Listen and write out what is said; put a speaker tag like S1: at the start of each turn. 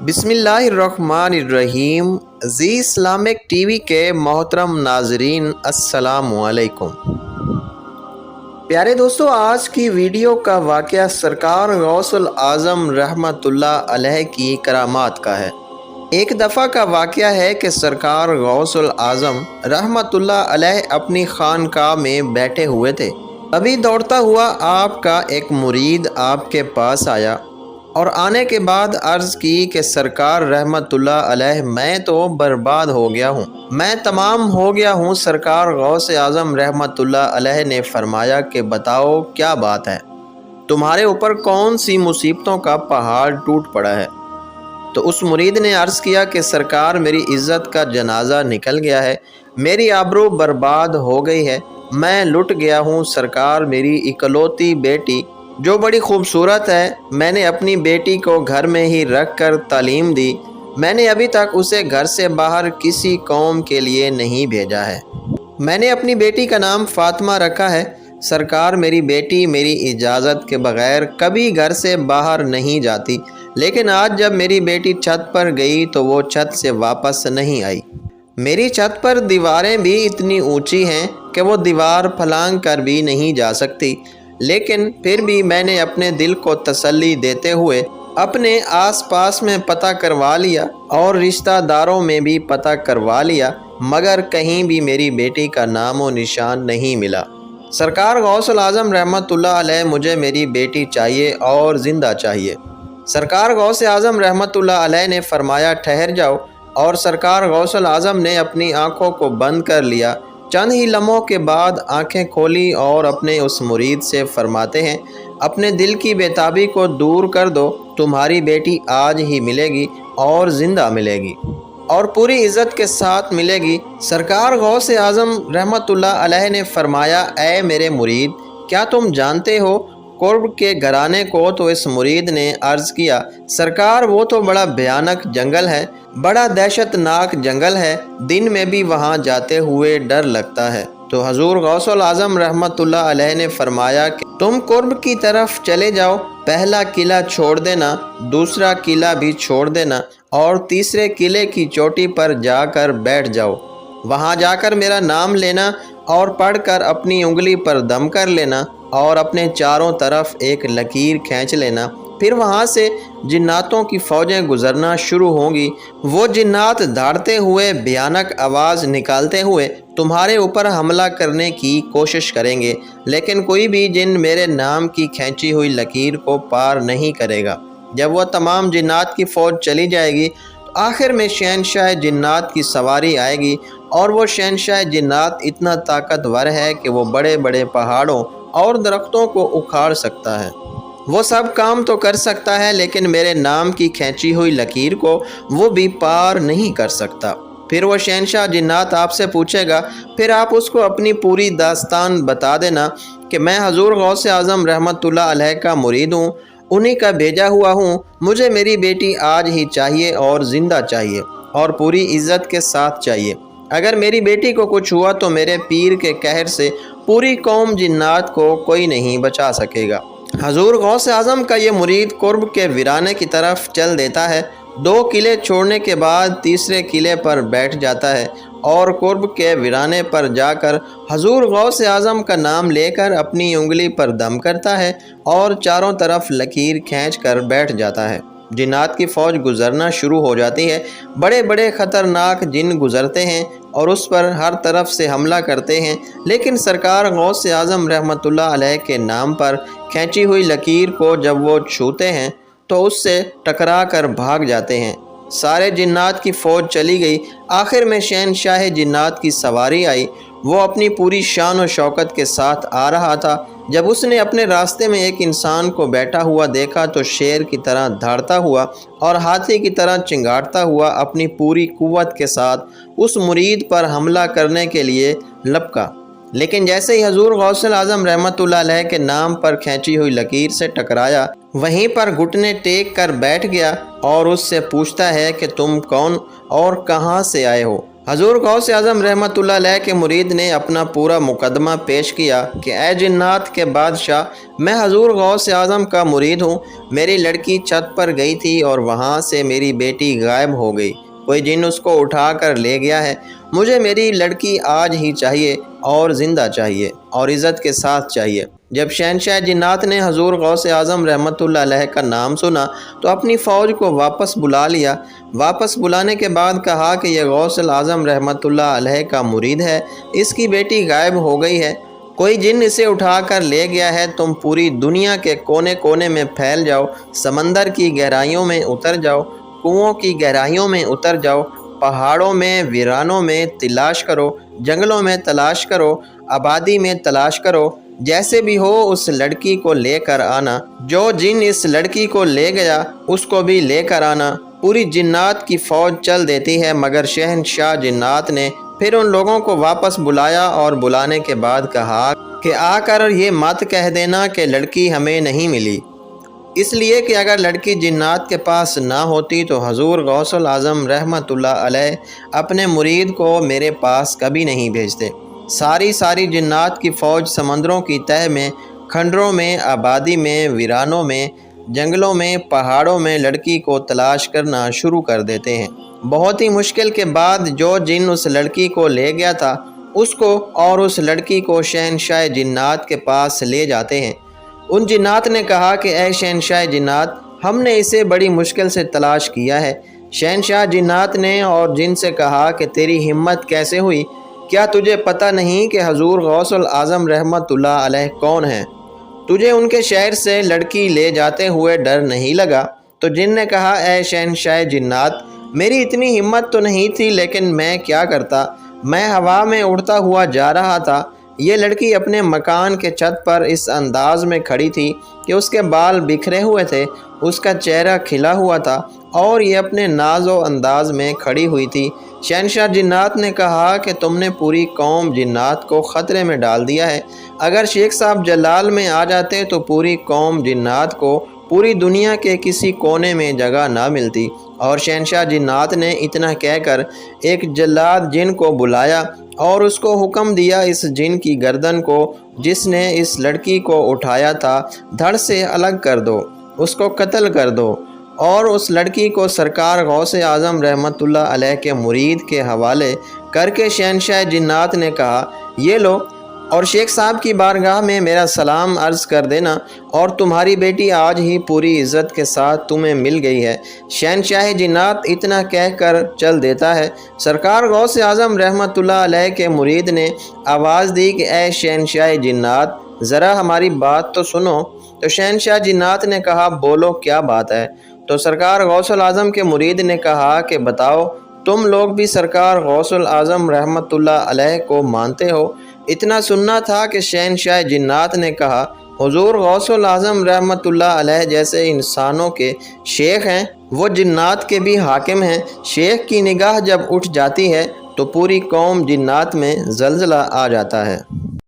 S1: بسم اللہ الرحمن الرحیم۔ زی اسلامک ٹی وی کے محترم ناظرین السلام علیکم۔ پیارے دوستو، آج کی ویڈیو کا واقعہ سرکار غوث الاعظم رحمۃ اللہ علیہ کی کرامات کا ہے۔ ایک دفعہ کا واقعہ ہے کہ سرکار غوث الاعظم رحمۃ اللہ علیہ اپنی خانقاہ میں بیٹھے ہوئے تھے۔ ابھی دوڑتا ہوا آپ کا ایک مرید آپ کے پاس آیا اور آنے کے بعد عرض کی کہ سرکار رحمت اللہ علیہ، میں تو برباد ہو گیا ہوں، میں تمام ہو گیا ہوں۔ سرکار غوث اعظم رحمت اللہ علیہ نے فرمایا کہ بتاؤ کیا بات ہے، تمہارے اوپر کون سی مصیبتوں کا پہاڑ ٹوٹ پڑا ہے؟ تو اس مرید نے عرض کیا کہ سرکار، میری عزت کا جنازہ نکل گیا ہے، میری آبرو برباد ہو گئی ہے، میں لٹ گیا ہوں۔ سرکار، میری اکلوتی بیٹی جو بڑی خوبصورت ہے، میں نے اپنی بیٹی کو گھر میں ہی رکھ کر تعلیم دی، میں نے ابھی تک اسے گھر سے باہر کسی قوم کے لیے نہیں بھیجا ہے، میں نے اپنی بیٹی کا نام فاطمہ رکھا ہے۔ سرکار، میری بیٹی میری اجازت کے بغیر کبھی گھر سے باہر نہیں جاتی، لیکن آج جب میری بیٹی چھت پر گئی تو وہ چھت سے واپس نہیں آئی۔ میری چھت پر دیواریں بھی اتنی اونچی ہیں کہ وہ دیوار پھلانگ کر بھی نہیں جا سکتی، لیکن پھر بھی میں نے اپنے دل کو تسلی دیتے ہوئے اپنے آس پاس میں پتہ کروا لیا اور رشتہ داروں میں بھی پتہ کروا لیا، مگر کہیں بھی میری بیٹی کا نام و نشان نہیں ملا۔ سرکار غوث الاعظم رحمۃ اللہ علیہ، مجھے میری بیٹی چاہیے اور زندہ چاہیے۔ سرکار غوث اعظم رحمۃ اللہ علیہ نے فرمایا ٹھہر جاؤ، اور سرکار غوث الاعظم نے اپنی آنکھوں کو بند کر لیا۔ چند ہی لمحوں کے بعد آنکھیں کھولی اور اپنے اس مرید سے فرماتے ہیں، اپنے دل کی بےتابی کو دور کر دو، تمہاری بیٹی آج ہی ملے گی اور زندہ ملے گی اور پوری عزت کے ساتھ ملے گی۔ سرکار غوث اعظم رحمۃ اللہ علیہ نے فرمایا، اے میرے مرید، کیا تم جانتے ہو قرب کے گھرانے کو؟ تو اس مرید نے عرض کیا، سرکار وہ تو بڑا بھیانک جنگل ہے، بڑا دہشت ناک جنگل ہے، دن میں بھی وہاں جاتے ہوئے ڈر لگتا ہے۔ تو حضور غوث الاعظم رحمۃ اللہ علیہ نے فرمایا کہ تم قرب کی طرف چلے جاؤ، پہلا قلعہ چھوڑ دینا، دوسرا قلعہ بھی چھوڑ دینا اور تیسرے قلعے کی چوٹی پر جا کر بیٹھ جاؤ، وہاں جا کر میرا نام لینا اور پڑھ کر اپنی انگلی پر دم کر لینا اور اپنے چاروں طرف ایک لکیر کھینچ لینا، پھر وہاں سے جناتوں کی فوجیں گزرنا شروع ہوں گی۔ وہ جنات دھاڑتے ہوئے بھیانک آواز نکالتے ہوئے تمہارے اوپر حملہ کرنے کی کوشش کریں گے، لیکن کوئی بھی جن میرے نام کی کھینچی ہوئی لکیر کو پار نہیں کرے گا۔ جب وہ تمام جنات کی فوج چلی جائے گی تو آخر میں شہنشاہ جنات کی سواری آئے گی، اور وہ شہنشاہ جنات اتنا طاقتور ہے کہ وہ بڑے بڑے پہاڑوں اور درختوں کو اکھاڑ سکتا ہے، وہ سب کام تو کر سکتا ہے، لیکن میرے نام کی کھینچی ہوئی لکیر کو وہ بھی پار نہیں کر سکتا۔ پھر وہ شہنشاہ جنات آپ سے پوچھے گا، پھر آپ اس کو اپنی پوری داستان بتا دینا کہ میں حضور غوث اعظم رحمۃ اللہ علیہ کا مرید ہوں، انہی کا بھیجا ہوا ہوں، مجھے میری بیٹی آج ہی چاہیے اور زندہ چاہیے اور پوری عزت کے ساتھ چاہیے۔ اگر میری بیٹی کو کچھ ہوا تو میرے پیر کے قہر سے پوری قوم جنات کو کوئی نہیں بچا سکے گا۔ حضور غوث اعظم کا یہ مرید قرب کے ویرانے کی طرف چل دیتا ہے، 2 قلعے چھوڑنے کے بعد تیسرے قلعے پر بیٹھ جاتا ہے اور قرب کے ویرانے پر جا کر حضور غوث اعظم کا نام لے کر اپنی انگلی پر دم کرتا ہے اور چاروں طرف لکیر کھینچ کر بیٹھ جاتا ہے۔ جنات کی فوج گزرنا شروع ہو جاتی ہے، بڑے بڑے خطرناک جن گزرتے ہیں اور اس پر ہر طرف سے حملہ کرتے ہیں، لیکن سرکار غوث اعظم رحمۃ اللہ علیہ کے نام پر کھینچی ہوئی لکیر کو جب وہ چھوتے ہیں تو اس سے ٹکرا کر بھاگ جاتے ہیں۔ سارے جنات کی فوج چلی گئی، آخر میں شہنشاہ جنات کی سواری آئی، وہ اپنی پوری شان و شوکت کے ساتھ آ رہا تھا۔ جب اس نے اپنے راستے میں ایک انسان کو بیٹھا ہوا دیکھا تو شیر کی طرح دھاڑتا ہوا اور ہاتھی کی طرح چنگاڑتا ہوا اپنی پوری قوت کے ساتھ اس مرید پر حملہ کرنے کے لیے لپکا، لیکن جیسے ہی حضور غوث الاعظم رحمۃ اللہ علیہ کے نام پر کھینچی ہوئی لکیر سے ٹکرایا، وہیں پر گھٹنے ٹیک کر بیٹھ گیا اور اس سے پوچھتا ہے کہ تم کون اور کہاں سے آئے ہو؟ حضور غوث اعظم رحمۃ اللہ علیہ کے مرید نے اپنا پورا مقدمہ پیش کیا کہ اے جنات کے بادشاہ، میں حضور غوث اعظم کا مرید ہوں۔ میری لڑکی چھت پر گئی تھی اور وہاں سے میری بیٹی غائب ہو گئی۔ کوئی جن اس کو اٹھا کر لے گیا ہے۔ مجھے میری لڑکی آج ہی چاہیے، اور زندہ چاہیے، اور عزت کے ساتھ چاہیے۔ جب شہنشاہ جنات نے حضور غوث اعظم رحمۃ اللہ علیہ کا نام سنا تو اپنی فوج کو واپس بلا لیا۔ واپس بلانے کے بعد کہا کہ یہ غوث اعظم رحمۃ اللہ علیہ کا مرید ہے، اس کی بیٹی غائب ہو گئی ہے، کوئی جن اسے اٹھا کر لے گیا ہے۔ تم پوری دنیا کے کونے کونے میں پھیل جاؤ، سمندر کی گہرائیوں میں اتر جاؤ، کنوؤں کی گہرائیوں میں اتر جاؤ، پہاڑوں میں، ویرانوں میں تلاش کرو، جنگلوں میں تلاش کرو، آبادی میں تلاش کرو، جیسے بھی ہو اس لڑکی کو لے کر آنا۔ جو جن اس لڑکی کو لے گیا اس کو بھی لے کر آنا۔ پوری جنات کی فوج چل دیتی ہے، مگر شہنشاہ جنات نے پھر ان لوگوں کو واپس بلایا، اور بلانے کے بعد کہا کہ آ کر یہ مت کہہ دینا کہ لڑکی ہمیں نہیں ملی، اس لیے کہ اگر لڑکی جنات کے پاس نہ ہوتی تو حضور غوث اعظم رحمۃ اللہ علیہ اپنے مرید کو میرے پاس کبھی نہیں بھیجتے۔ ساری جنات کی فوج سمندروں کی تہہ میں، کھنڈروں میں، آبادی میں، ویرانوں میں، جنگلوں میں، پہاڑوں میں لڑکی کو تلاش کرنا شروع کر دیتے ہیں۔ بہت ہی مشکل کے بعد جو جن اس لڑکی کو لے گیا تھا اس کو اور اس لڑکی کو شہنشاہ جنات کے پاس لے جاتے ہیں۔ ان جنات نے کہا کہ اے شہنشاہ جنات، ہم نے اسے بڑی مشکل سے تلاش کیا ہے۔ شہنشاہ جنات نے اور جن سے کہا کہ تیری ہمت کیسے ہوئی؟ کیا تجھے پتہ نہیں کہ حضور غوث اعظم رحمۃ اللہ علیہ کون ہیں؟ تجھے ان کے شہر سے لڑکی لے جاتے ہوئے ڈر نہیں لگا؟ تو جن نے کہا اے شہنشاہ جنات، میری اتنی ہمت تو نہیں تھی، لیکن میں کیا کرتا، میں ہوا میں اڑتا ہوا جا رہا تھا۔ یہ لڑکی اپنے مکان کے چھت پر اس انداز میں کھڑی تھی کہ اس کے بال بکھرے ہوئے تھے، اس کا چہرہ کھلا ہوا تھا، اور یہ اپنے ناز و انداز میں کھڑی ہوئی تھی۔ شہنشاہ جنات نے کہا کہ تم نے پوری قوم جنات کو خطرے میں ڈال دیا ہے۔ اگر شیخ صاحب جلال میں آ جاتے تو پوری قوم جنات کو پوری دنیا کے کسی کونے میں جگہ نہ ملتی۔ اور شہنشاہ جنات نے اتنا کہہ کر ایک جلاد جن کو بلایا اور اس کو حکم دیا اس جن کی گردن کو جس نے اس لڑکی کو اٹھایا تھا دھڑ سے الگ کر دو، اس کو قتل کر دو۔ اور اس لڑکی کو سرکار غوث اعظم رحمۃ اللہ علیہ کے مرید کے حوالے کر کے شہنشاہ جنات نے کہا، یہ لو، اور شیخ صاحب کی بارگاہ میں میرا سلام عرض کر دینا، اور تمہاری بیٹی آج ہی پوری عزت کے ساتھ تمہیں مل گئی ہے۔ شہنشاہ جنات اتنا کہہ کر چل دیتا ہے۔ سرکار غوث اعظم رحمۃ اللہ علیہ کے مرید نے آواز دی کہ اے شہنشاہ جنات، ذرا ہماری بات تو سنو۔ تو شہنشاہ جنات نے کہا، بولو کیا بات ہے؟ تو سرکار غوث اعظم کے مرید نے کہا کہ بتاؤ، تم لوگ بھی سرکار غوث اعظم رحمۃ اللہ علیہ کو مانتے ہو؟ اتنا سننا تھا کہ شہنشاہ جنات نے کہا، حضور غوث اعظم رحمۃ اللہ علیہ جیسے انسانوں کے شیخ ہیں، وہ جنات کے بھی حاکم ہیں۔ شیخ کی نگاہ جب اٹھ جاتی ہے تو پوری قوم جنات میں زلزلہ آ جاتا ہے۔